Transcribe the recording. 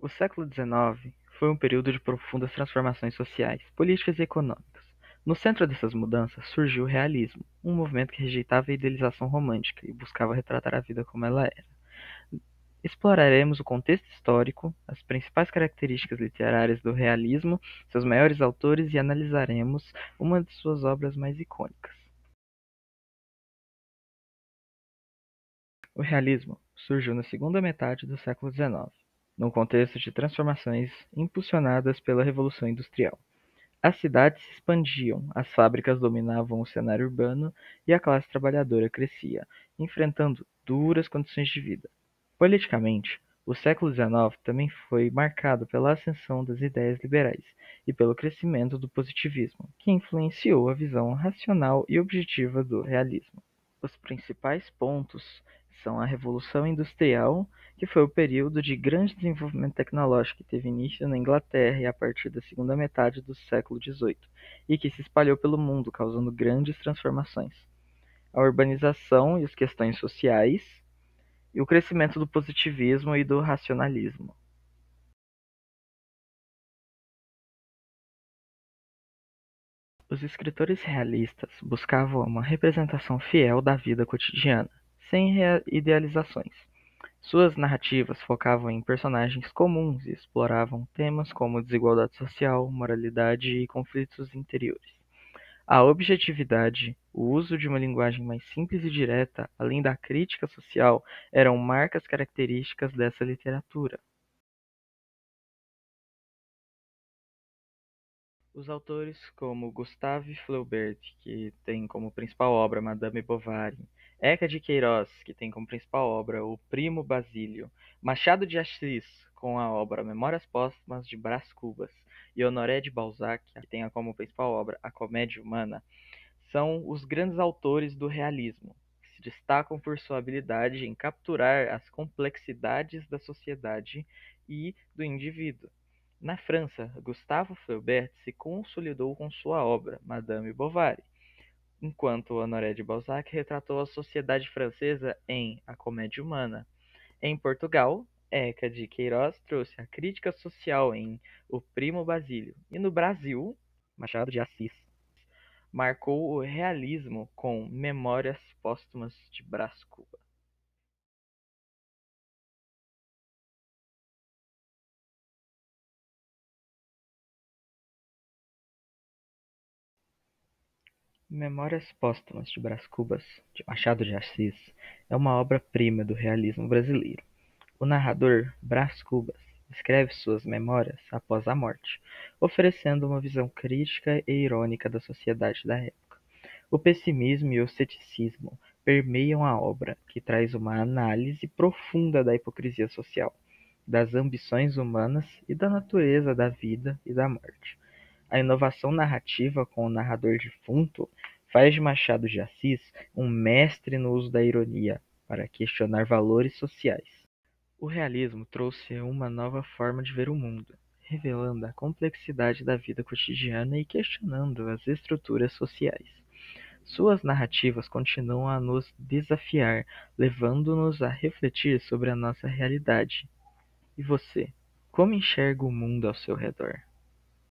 O século XIX foi um período de profundas transformações sociais, políticas e econômicas. No centro dessas mudanças surgiu o realismo, um movimento que rejeitava a idealização romântica e buscava retratar a vida como ela era. Exploraremos o contexto histórico, as principais características literárias do realismo, seus maiores autores e analisaremos uma de suas obras mais icônicas. O realismo surgiu na segunda metade do século XIX, num contexto de transformações impulsionadas pela Revolução Industrial. As cidades se expandiam, as fábricas dominavam o cenário urbano e a classe trabalhadora crescia, enfrentando duras condições de vida. Politicamente, o século XIX também foi marcado pela ascensão das ideias liberais e pelo crescimento do positivismo, que influenciou a visão racional e objetiva do realismo. Os principais pontos são a Revolução Industrial, que foi o período de grande desenvolvimento tecnológico que teve início na Inglaterra a partir da segunda metade do século XVIII e que se espalhou pelo mundo, causando grandes transformações. A urbanização e as questões sociais, e o crescimento do positivismo e do racionalismo. Os escritores realistas buscavam uma representação fiel da vida cotidiana, sem idealizações. Suas narrativas focavam em personagens comuns e exploravam temas como desigualdade social, moralidade e conflitos interiores. A objetividade, o uso de uma linguagem mais simples e direta, além da crítica social, eram marcas características dessa literatura. Os autores como Gustave Flaubert, que tem como principal obra Madame Bovary, Eca de Queiroz, que tem como principal obra O Primo Basílio, Machado de Assis, com a obra Memórias Póstumas de Brás Cubas, e Honoré de Balzac, que tem como principal obra A Comédia Humana, são os grandes autores do realismo, que se destacam por sua habilidade em capturar as complexidades da sociedade e do indivíduo. Na França, Gustave Flaubert se consolidou com sua obra Madame Bovary, enquanto Honoré de Balzac retratou a sociedade francesa em A Comédia Humana. Em Portugal, Eca de Queiroz trouxe a crítica social em O Primo Basílio, e no Brasil, Machado de Assis marcou o realismo com Memórias Póstumas de Brás Cubas. Memórias Póstumas de Brás Cubas, de Machado de Assis, é uma obra-prima do realismo brasileiro. O narrador, Brás Cubas, escreve suas memórias após a morte, oferecendo uma visão crítica e irônica da sociedade da época. O pessimismo e o ceticismo permeiam a obra, que traz uma análise profunda da hipocrisia social, das ambições humanas e da natureza da vida e da morte. A inovação narrativa com o narrador defunto faz de Machado de Assis um mestre no uso da ironia para questionar valores sociais. O realismo trouxe uma nova forma de ver o mundo, revelando a complexidade da vida cotidiana e questionando as estruturas sociais. Suas narrativas continuam a nos desafiar, levando-nos a refletir sobre a nossa realidade. E você, como enxerga o mundo ao seu redor?